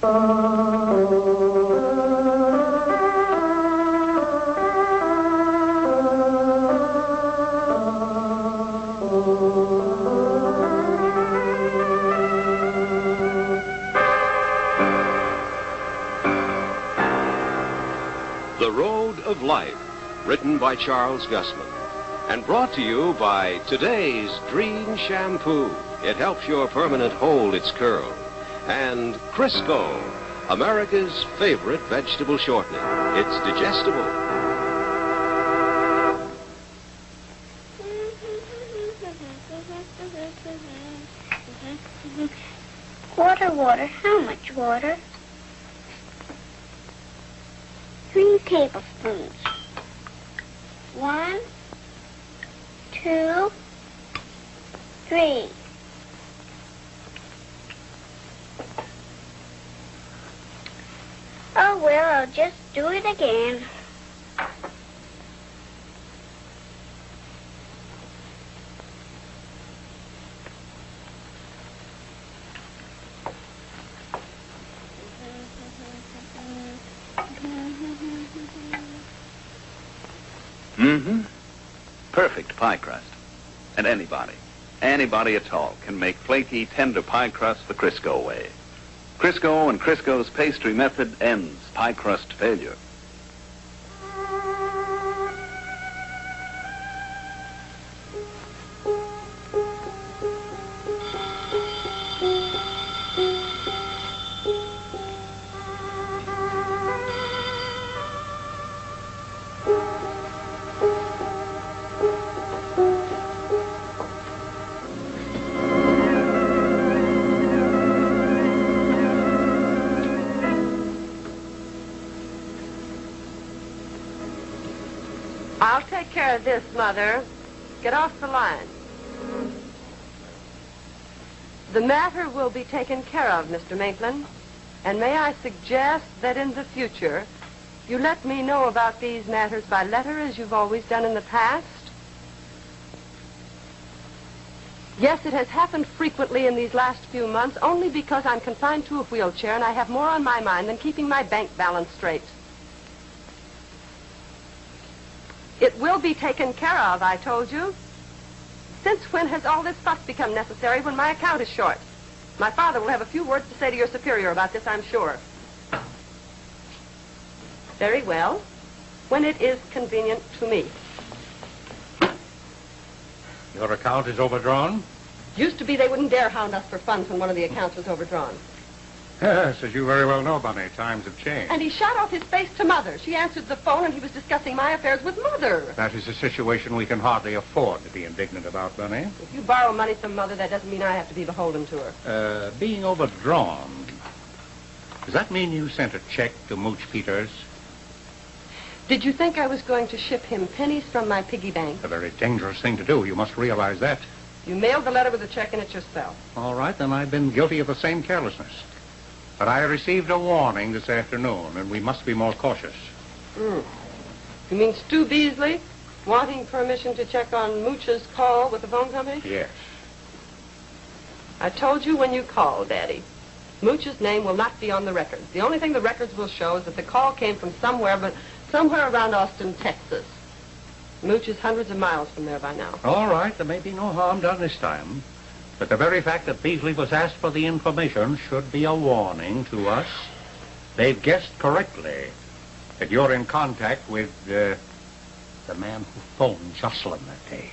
The Road of Life, written by Charles Gussman, and brought to you by today's Drene Shampoo. It helps your permanent hold its curl. And Crisco, America's favorite vegetable shortening. It's digestible. Water. How much water? 3 tablespoons. 1, 2, 3. Oh, well, I'll just do it again. Perfect pie crust. And anybody at all can make flaky, tender pie crust the Crisco way. Crisco and Crisco's pastry method ends pie crust failure. I'll take care of this, Mother. Get off the line. The matter will be taken care of, Mr. Maitland. And may I suggest that in the future, you let me know about these matters by letter as you've always done in the past? Yes, it has happened frequently in these last few months, only because I'm confined to a wheelchair and I have more on my mind than keeping my bank balance straight. It will be taken care of, I told you. Since when has all this fuss become necessary when my account is short? My father will have a few words to say to your superior about this, I'm sure. Very well. When it is convenient to me. Your account is overdrawn? Used to be they wouldn't dare hound us for funds when one of the accounts was overdrawn. Yes, as you very well know, Bunny, times have changed. And he shot off his face to Mother. She answered the phone and he was discussing my affairs with Mother. That is a situation we can hardly afford to be indignant about, Bunny. If you borrow money from Mother, that doesn't mean I have to be beholden to her. Being overdrawn, does that mean you sent a check to Mooch Peters? Did you think I was going to ship him pennies from my piggy bank? A very dangerous thing to do. You must realize that. You mailed the letter with a check in it yourself. All right, then I've been guilty of the same carelessness. But I received a warning this afternoon, and we must be more cautious. You mean Stu Beasley wanting permission to check on Mooch's call with the phone company? Yes. I told you when you called, Daddy. Mooch's name will not be on the records. The only thing the records will show is that the call came from somewhere around Austin, Texas. Mooch is hundreds of miles from there by now. All right, there may be no harm done this time. But the very fact that Beasley was asked for the information should be a warning to us. They've guessed correctly that you're in contact with the man who phoned Jocelyn that day.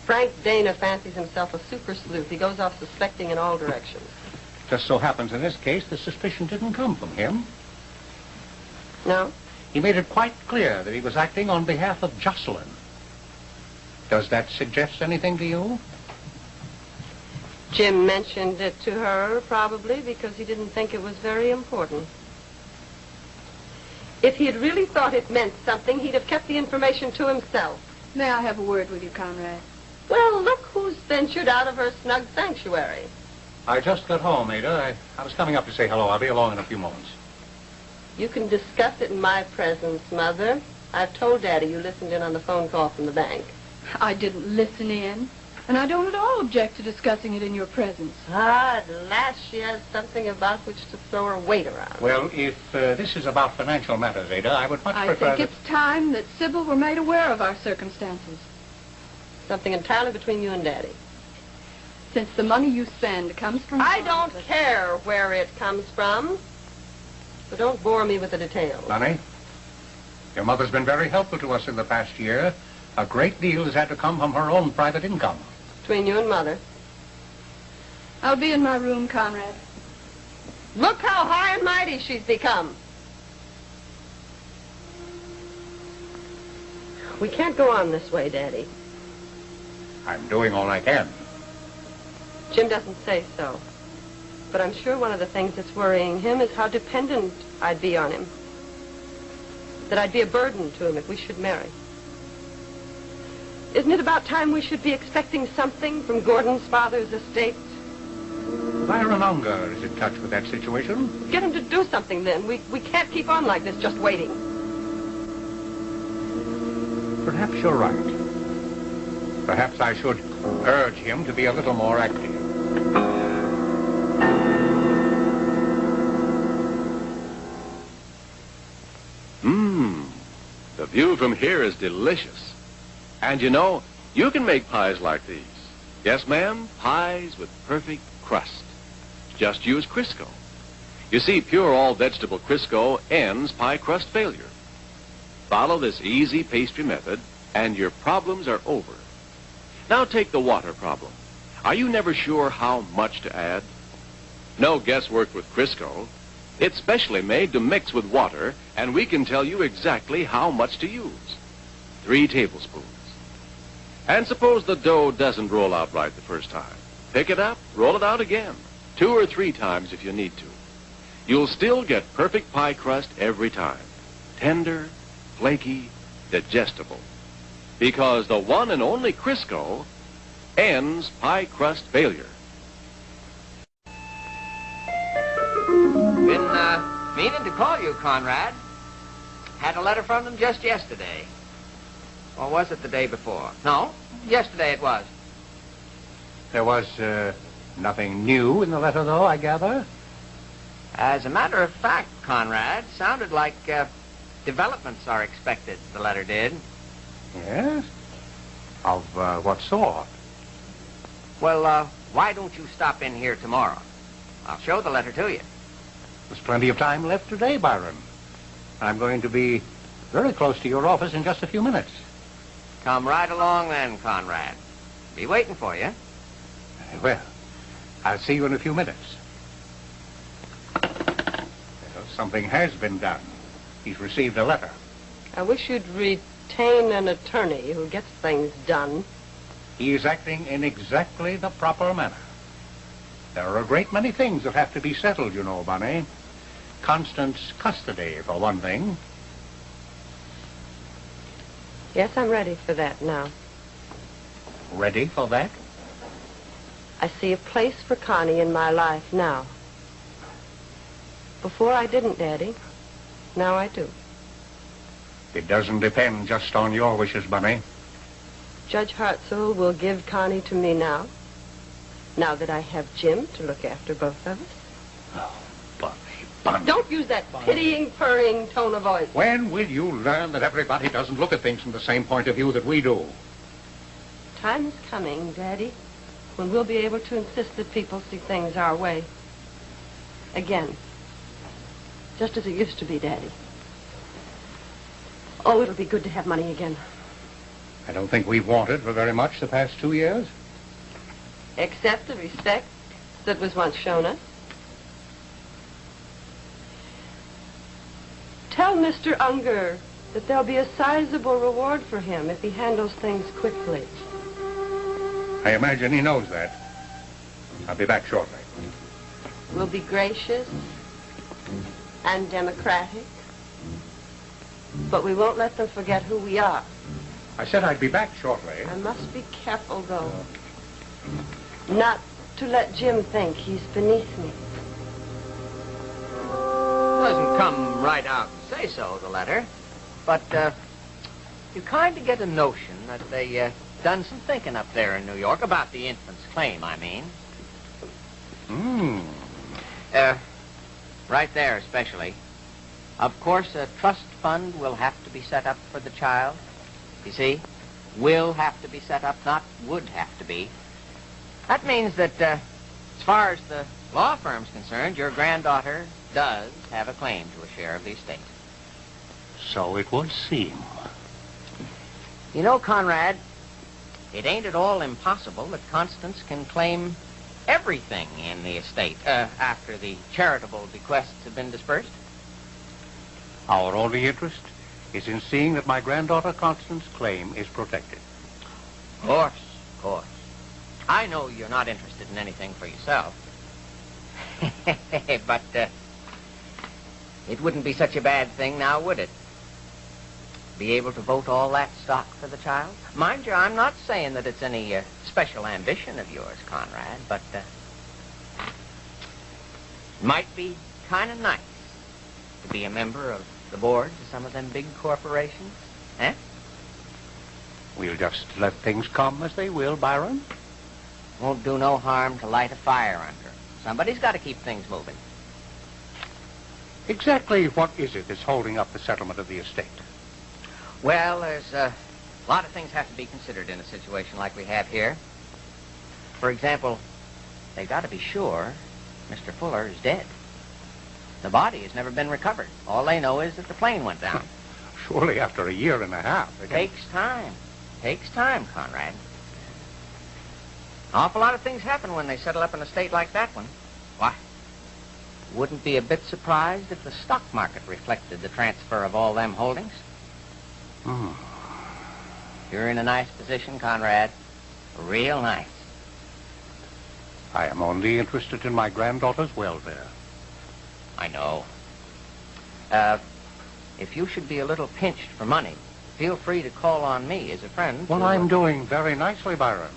Frank Dana fancies himself a super sleuth. He goes off suspecting in all directions. Just so happens in this case the suspicion didn't come from him. No? He made it quite clear that he was acting on behalf of Jocelyn. Does that suggest anything to you? Jim mentioned it to her, probably, because he didn't think it was very important. If he had really thought it meant something, he'd have kept the information to himself. May I have a word with you, Conrad? Well, look who's ventured out of her snug sanctuary. I just got home, Ada. I was coming up to say hello. I'll be along in a few moments. You can discuss it in my presence, Mother. I've told Daddy you listened in on the phone call from the bank. I didn't listen in. And I don't at all object to discussing it in your presence. Ah, at last she has something about which to throw her weight around. Well, if this is about financial matters, Ada, I would much I prefer think it's time that Sybil were made aware of our circumstances. Something entirely between you and Daddy. Since the money you spend comes from... I don't care where it comes from. So don't bore me with the details. Bunny, your mother's been very helpful to us in the past year. A great deal has had to come from her own private income. Between you and Mother. I'll be in my room, Conrad. Look how high and mighty she's become. We can't go on this way, Daddy. I'm doing all I can. Jim doesn't say so. But I'm sure one of the things that's worrying him is how dependent I'd be on him. That I'd be a burden to him if we should marry. Isn't it about time we should be expecting something from Gordon's father's estate? Byron Unger is in touch with that situation. Get him to do something then. We can't keep on like this, just waiting. Perhaps you're right. Perhaps I should urge him to be a little more active. The view from here is delicious. And you know, you can make pies like these. Yes, ma'am, pies with perfect crust. Just use Crisco. You see, pure all-vegetable Crisco ends pie crust failure. Follow this easy pastry method, and your problems are over. Now take the water problem. Are you never sure how much to add? No guesswork with Crisco. It's specially made to mix with water, and we can tell you exactly how much to use. 3 tablespoons. And suppose the dough doesn't roll out right the first time. Pick it up, roll it out again. 2 or 3 times if you need to. You'll still get perfect pie crust every time. Tender, flaky, digestible. Because the one and only Crisco ends pie crust failure. Been meaning to call you, Conrad. Had a letter from them just yesterday. Or was it the day before? No, yesterday it was. There was nothing new in the letter, though, I gather? As a matter of fact, Conrad, sounded like developments are expected, the letter did. Yes? Of what sort? Well, why don't you stop in here tomorrow? I'll show the letter to you. There's plenty of time left today, Byron. I'm going to be very close to your office in just a few minutes. Come right along then, Conrad. Be waiting for you. Well, I'll see you in a few minutes. Well, something has been done. He's received a letter. I wish you'd retain an attorney who gets things done. He is acting in exactly the proper manner. There are a great many things that have to be settled, you know, Bunny. Constance custody, for one thing. Yes, I'm ready for that now. Ready for that? I see a place for Connie in my life now. Before I didn't, Daddy. Now I do. It doesn't depend just on your wishes, Bunny. Judge Hartzell will give Connie to me now. Now that I have Jim to look after both of us. Oh, Bunny. Don't use that pitying, purring tone of voice. When will you learn that everybody doesn't look at things from the same point of view that we do? Time is coming, Daddy, when we'll be able to insist that people see things our way. Again. Just as it used to be, Daddy. Oh, it'll be good to have money again. I don't think we've wanted for very much the past 2 years. Except the respect that was once shown us. Tell Mr. Unger that there'll be a sizable reward for him if he handles things quickly. I imagine he knows that. I'll be back shortly. We'll be gracious and democratic, but we won't let them forget who we are. I said I'd be back shortly. I must be careful, though, not to let Jim think he's beneath me. Doesn't come right out and say so, the letter. But you kind of get a notion that they done some thinking up there in New York about the infant's claim, I mean. Right there especially. Of course, a trust fund will have to be set up for the child. You see? Will have to be set up, not would have to be. That means that, as far as the law firm's concerned, your granddaughter does have a claim to a share of the estate. So it would seem. You know, Conrad, it ain't at all impossible that Constance can claim everything in the estate after the charitable bequests have been dispersed. Our only interest is in seeing that my granddaughter Constance's claim is protected. Of course. I know you're not interested in anything for yourself. But it wouldn't be such a bad thing now, would it? Be able to vote all that stock for the child? Mind you, I'm not saying that it's any special ambition of yours, Conrad, but might be kind of nice to be a member of the boards of some of them big corporations, eh? We'll just let things come as they will, Byron. Won't do no harm to light a fire under 'em. Somebody's got to keep things moving. Exactly what is it that's holding up the settlement of the estate? Well, there's a lot of things have to be considered in a situation like we have here. For example, they've got to be sure Mr. Fuller is dead. The body has never been recovered. All they know is that the plane went down. Surely after a year and a half. Takes time. Takes time, Conrad. An awful lot of things happen when they settle up an estate like that one. Why? Wouldn't be a bit surprised if the stock market reflected the transfer of all them holdings. You're in a nice position, Conrad. Real nice. I am only interested in my granddaughter's welfare. I know. If you should be a little pinched for money, feel free to call on me as a friend. Well, I'm doing very nicely, Byron.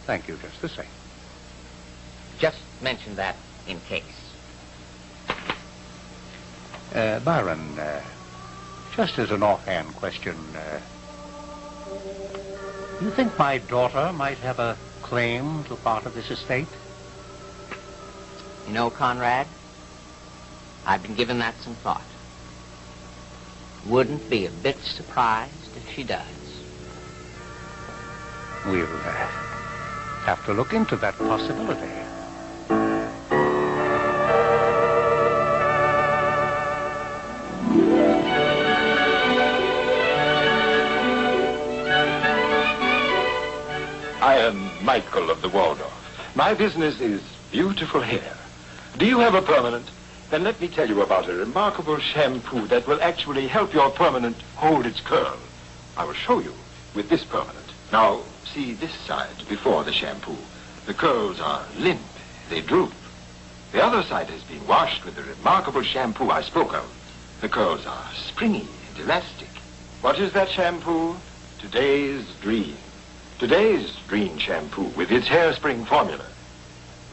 Thank you just the same. Just mention that in case. Byron, just as an offhand question, you think my daughter might have a claim to part of this estate? You know, Conrad, I've been giving that some thought. Wouldn't be a bit surprised if she does. We'll have to look into that possibility. I am Michael of the Waldorf. My business is beautiful hair. Do you have a permanent? Then let me tell you about a remarkable shampoo that will actually help your permanent hold its curl. I will show you with this permanent. Now, see this side before the shampoo. The curls are limp. They droop. The other side has been washed with the remarkable shampoo I spoke of. The curls are springy and elastic. What is that shampoo? Today's Dream. Today's Dream shampoo with its hairspring formula.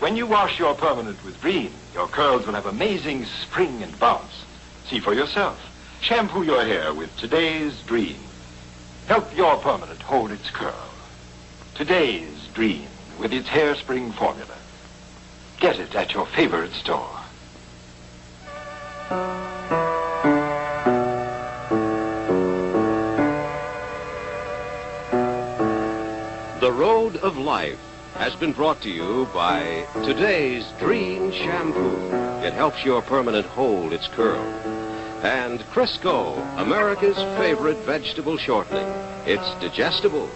When you wash your permanent with Dream, your curls will have amazing spring and bounce. See for yourself. Shampoo your hair with Today's Dream. Help your permanent hold its curl. Today's Dream with its hairspring formula. Get it at your favorite store. The Road of Life has been brought to you by Today's Dream Shampoo. It helps your permanent hold its curl. And Crisco, America's favorite vegetable shortening. It's digestible.